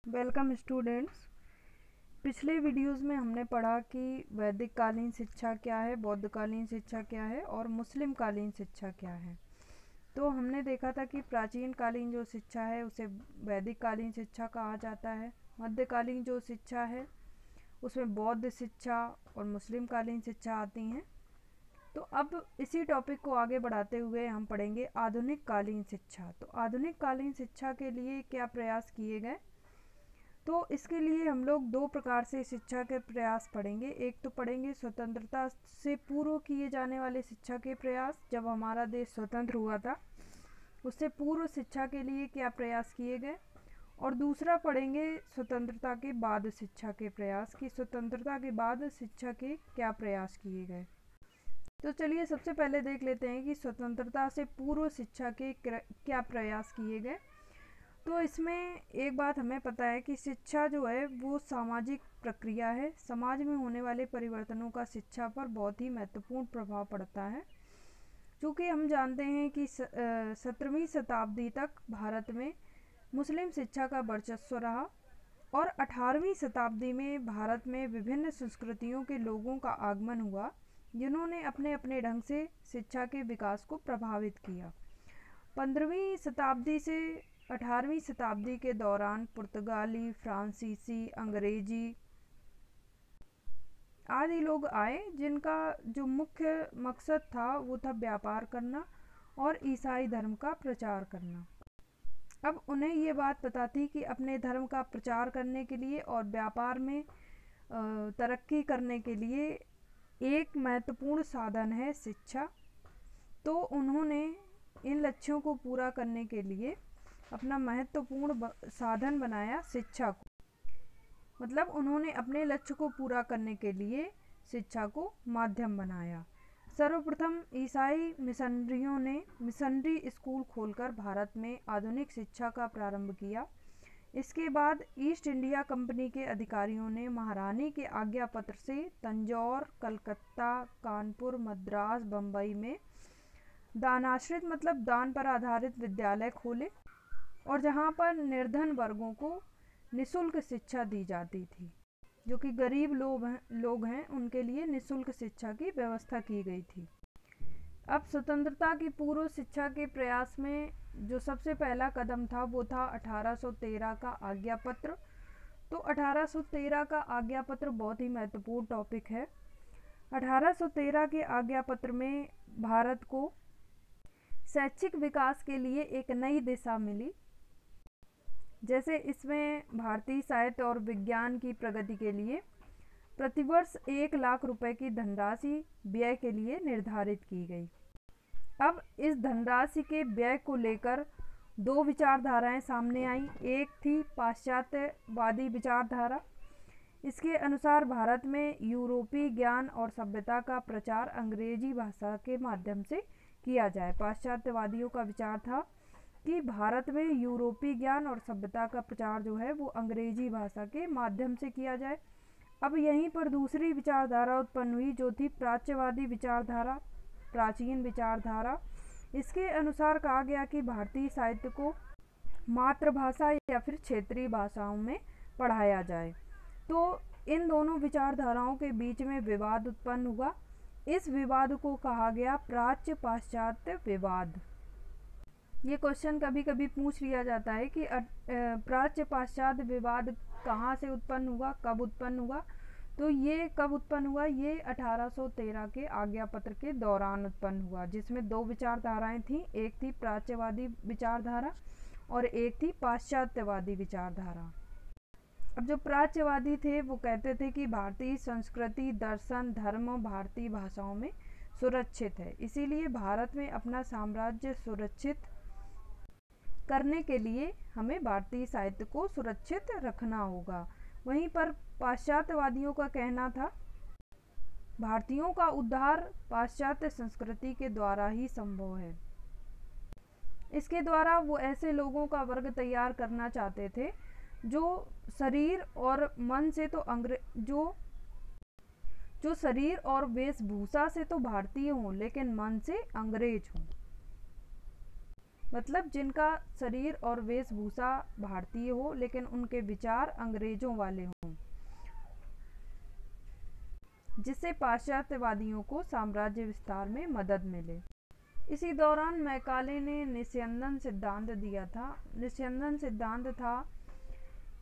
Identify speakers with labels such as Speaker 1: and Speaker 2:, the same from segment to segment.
Speaker 1: Welcome students. पिछले videos में हमने पढ़ा कि वैदिक कालीन शिक्षा क्या है, बौद्ध कालीन शिक्षा क्या है और मुस्लिम कालीन शिक्षा क्या है। तो हमने देखा था कि प्राचीन कालीन जो शिक्षा है उसे वैदिक कालीन शिक्षा कहा जाता है। मध्यकालीन जो शिक्षा है उसमें बौद्ध शिक्षा और मुस्लिम कालीन शिक्षा आती हैं। तो अब इसी टॉपिक को आगे बढ़ाते हुए हम पढ़ेंगे आधुनिक कालीन शिक्षा। तो आधुनिक कालीन शिक्षा के लिए क्या प्रयास किए गए, तो इसके लिए हम लोग दो प्रकार से शिक्षा के प्रयास पढ़ेंगे। एक तो पढ़ेंगे स्वतंत्रता से पूर्व किए जाने वाले शिक्षा के प्रयास, जब हमारा देश स्वतंत्र हुआ था उससे पूर्व शिक्षा के लिए क्या प्रयास किए गए, और दूसरा पढ़ेंगे स्वतंत्रता के बाद शिक्षा के प्रयास कि स्वतंत्रता के बाद शिक्षा के क्या प्रयास किए गए। तो चलिए सबसे पहले देख लेते हैं कि स्वतंत्रता से पूर्व शिक्षा के क्या प्रयास किए गए। तो इसमें एक बात हमें पता है कि शिक्षा जो है वो सामाजिक प्रक्रिया है। समाज में होने वाले परिवर्तनों का शिक्षा पर बहुत ही महत्वपूर्ण प्रभाव पड़ता है। क्योंकि हम जानते हैं कि 17वीं शताब्दी तक भारत में मुस्लिम शिक्षा का वर्चस्व रहा और 18वीं शताब्दी में भारत में विभिन्न संस्कृतियों के लोगों का आगमन हुआ, जिन्होंने अपने अपने ढंग से शिक्षा के विकास को प्रभावित किया। 15वीं शताब्दी से 18वीं शताब्दी के दौरान पुर्तगाली, फ्रांसीसी, अंग्रेजी आदि लोग आए, जिनका जो मुख्य मकसद था वो था व्यापार करना और ईसाई धर्म का प्रचार करना। अब उन्हें ये बात पता थी कि अपने धर्म का प्रचार करने के लिए और व्यापार में तरक्की करने के लिए एक महत्वपूर्ण साधन है शिक्षा। तो उन्होंने इन लक्ष्यों को पूरा करने के लिए अपना महत्वपूर्ण साधन बनाया शिक्षा को। मतलब उन्होंने अपने लक्ष्य को पूरा करने के लिए शिक्षा को माध्यम बनाया। सर्वप्रथम ईसाई मिशनरियों ने मिशनरी स्कूल खोलकर भारत में आधुनिक शिक्षा का प्रारंभ किया। इसके बाद ईस्ट इंडिया कंपनी के अधिकारियों ने महारानी के आज्ञा पत्र से तंजौर, कलकत्ता, कानपुर, मद्रास, बम्बई में दानाश्रित मतलब दान पर आधारित विद्यालय खोले, और जहाँ पर निर्धन वर्गों को निःशुल्क शिक्षा दी जाती थी। जो कि गरीब लोग हैं उनके लिए निःशुल्क शिक्षा की व्यवस्था की गई थी। अब स्वतंत्रता की पूर्व शिक्षा के प्रयास में जो सबसे पहला कदम था वो था 1813 का आज्ञा पत्र। तो 1813 का आज्ञा पत्र बहुत ही महत्वपूर्ण टॉपिक है। 1813 के आज्ञा पत्र में भारत को शैक्षिक विकास के लिए एक नई दिशा मिली। जैसे इसमें भारतीय साहित्य और विज्ञान की प्रगति के लिए प्रतिवर्ष 1 लाख रुपए की धनराशि व्यय के लिए निर्धारित की गई। अब इस धनराशि के व्यय को लेकर दो विचारधाराएं सामने आई। एक थी पाश्चात्यवादी विचारधारा। इसके अनुसार भारत में यूरोपीय ज्ञान और सभ्यता का प्रचार अंग्रेजी भाषा के माध्यम से किया जाए। पाश्चात्यवादियों का विचार था कि भारत में यूरोपीय ज्ञान और सभ्यता का प्रचार जो है वो अंग्रेजी भाषा के माध्यम से किया जाए। अब यहीं पर दूसरी विचारधारा उत्पन्न हुई जो थी प्राच्यवादी विचारधारा, प्राचीन विचारधारा। इसके अनुसार कहा गया कि भारतीय साहित्य को मातृभाषा या फिर क्षेत्रीय भाषाओं में पढ़ाया जाए। तो इन दोनों विचारधाराओं के बीच में विवाद उत्पन्न हुआ। इस विवाद को कहा गया प्राच्य पाश्चात्य विवाद। ये क्वेश्चन कभी कभी पूछ लिया जाता है कि प्राच्य पाश्चात्य विवाद कहाँ से उत्पन्न हुआ, कब उत्पन्न हुआ। तो ये कब उत्पन्न हुआ, ये 1813 के आज्ञा पत्र के दौरान उत्पन्न हुआ, जिसमें दो विचारधाराएं थीं। एक थी प्राच्यवादी विचारधारा और एक थी पाश्चात्यवादी विचारधारा। अब जो प्राच्यवादी थे वो कहते थे कि भारतीय संस्कृति, दर्शन, धर्म भारतीय भाषाओं में सुरक्षित है, इसीलिए भारत में अपना साम्राज्य सुरक्षित करने के लिए हमें भारतीय साहित्य को सुरक्षित रखना होगा। वहीं पर पाश्चात्यवादियों का कहना था भारतीयों का उद्धार पाश्चात्य संस्कृति के द्वारा ही संभव है। इसके द्वारा वो ऐसे लोगों का वर्ग तैयार करना चाहते थे जो शरीर और मन से तो जो शरीर और वेशभूषा से तो भारतीय हों लेकिन मन से अंग्रेज हों। मतलब जिनका शरीर और वेशभूषा भारतीय हो लेकिन उनके विचार अंग्रेजों वाले हों, जिससे पाश्चात्यवादियों को साम्राज्य विस्तार में मदद मिले। इसी दौरान मैकाले ने निस्यंदन सिद्धांत दिया था। निस्यंदन सिद्धांत था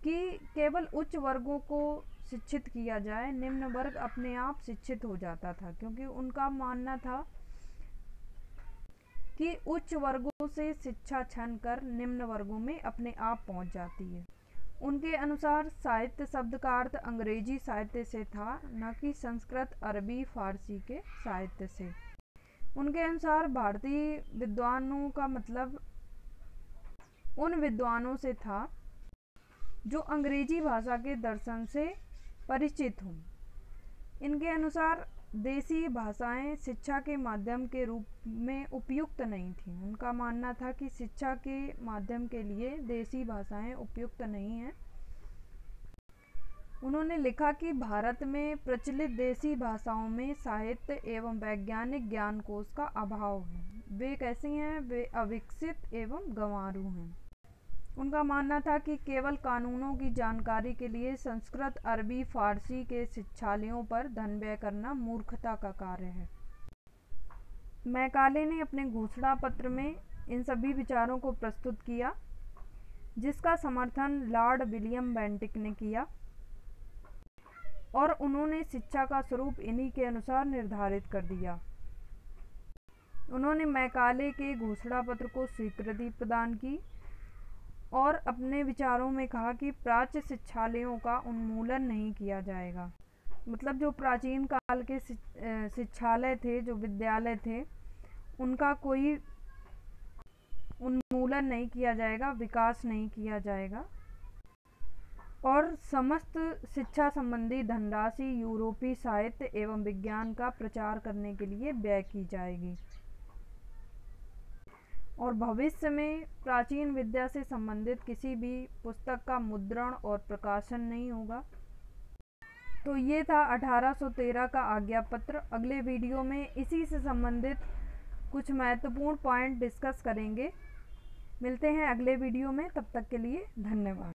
Speaker 1: कि केवल उच्च वर्गों को शिक्षित किया जाए, निम्न वर्ग अपने आप शिक्षित हो जाता था, क्योंकि उनका मानना था कि उच्च वर्गों से शिक्षा छन कर निम्न वर्गों में अपने आप पहुंच जाती है। उनके अनुसार साहित्य शब्द का अर्थ अंग्रेजी साहित्य से था, न कि संस्कृत, अरबी, फारसी के साहित्य से। उनके अनुसार भारतीय विद्वानों का मतलब उन विद्वानों से था जो अंग्रेजी भाषा के दर्शन से परिचित हों। इनके अनुसार देसी भाषाएं शिक्षा के माध्यम के रूप में उपयुक्त नहीं थीं। उनका मानना था कि शिक्षा के माध्यम के लिए देसी भाषाएं उपयुक्त नहीं हैं। उन्होंने लिखा कि भारत में प्रचलित देसी भाषाओं में साहित्य एवं वैज्ञानिक ज्ञान कोश का अभाव है। वे कैसी हैं? वे अविकसित एवं गंवारू हैं। उनका मानना था कि केवल कानूनों की जानकारी के लिए संस्कृत, अरबी, फारसी के शिक्षालयों पर धन व्यय करना मूर्खता का कार्य है। मैकाले ने अपने घोषणा पत्र में इन सभी विचारों को प्रस्तुत किया, जिसका समर्थन लॉर्ड विलियम बेंटिक ने किया, और उन्होंने शिक्षा का स्वरूप इन्हीं के अनुसार निर्धारित कर दिया। उन्होंने मैकाले के घोषणा पत्र को स्वीकृति प्रदान की और अपने विचारों में कहा कि प्राच्य शिक्षालयों का उन्मूलन नहीं किया जाएगा। मतलब जो प्राचीन काल के शिक्षालय थे, जो विद्यालय थे, उनका कोई उन्मूलन नहीं किया जाएगा, विकास नहीं किया जाएगा, और समस्त शिक्षा संबंधी धनराशि यूरोपीय साहित्य एवं विज्ञान का प्रचार करने के लिए व्यय की जाएगी, और भविष्य में प्राचीन विद्या से संबंधित किसी भी पुस्तक का मुद्रण और प्रकाशन नहीं होगा। तो ये था 1813 का आज्ञा पत्र। अगले वीडियो में इसी से संबंधित कुछ महत्वपूर्ण पॉइंट डिस्कस करेंगे। मिलते हैं अगले वीडियो में, तब तक के लिए धन्यवाद।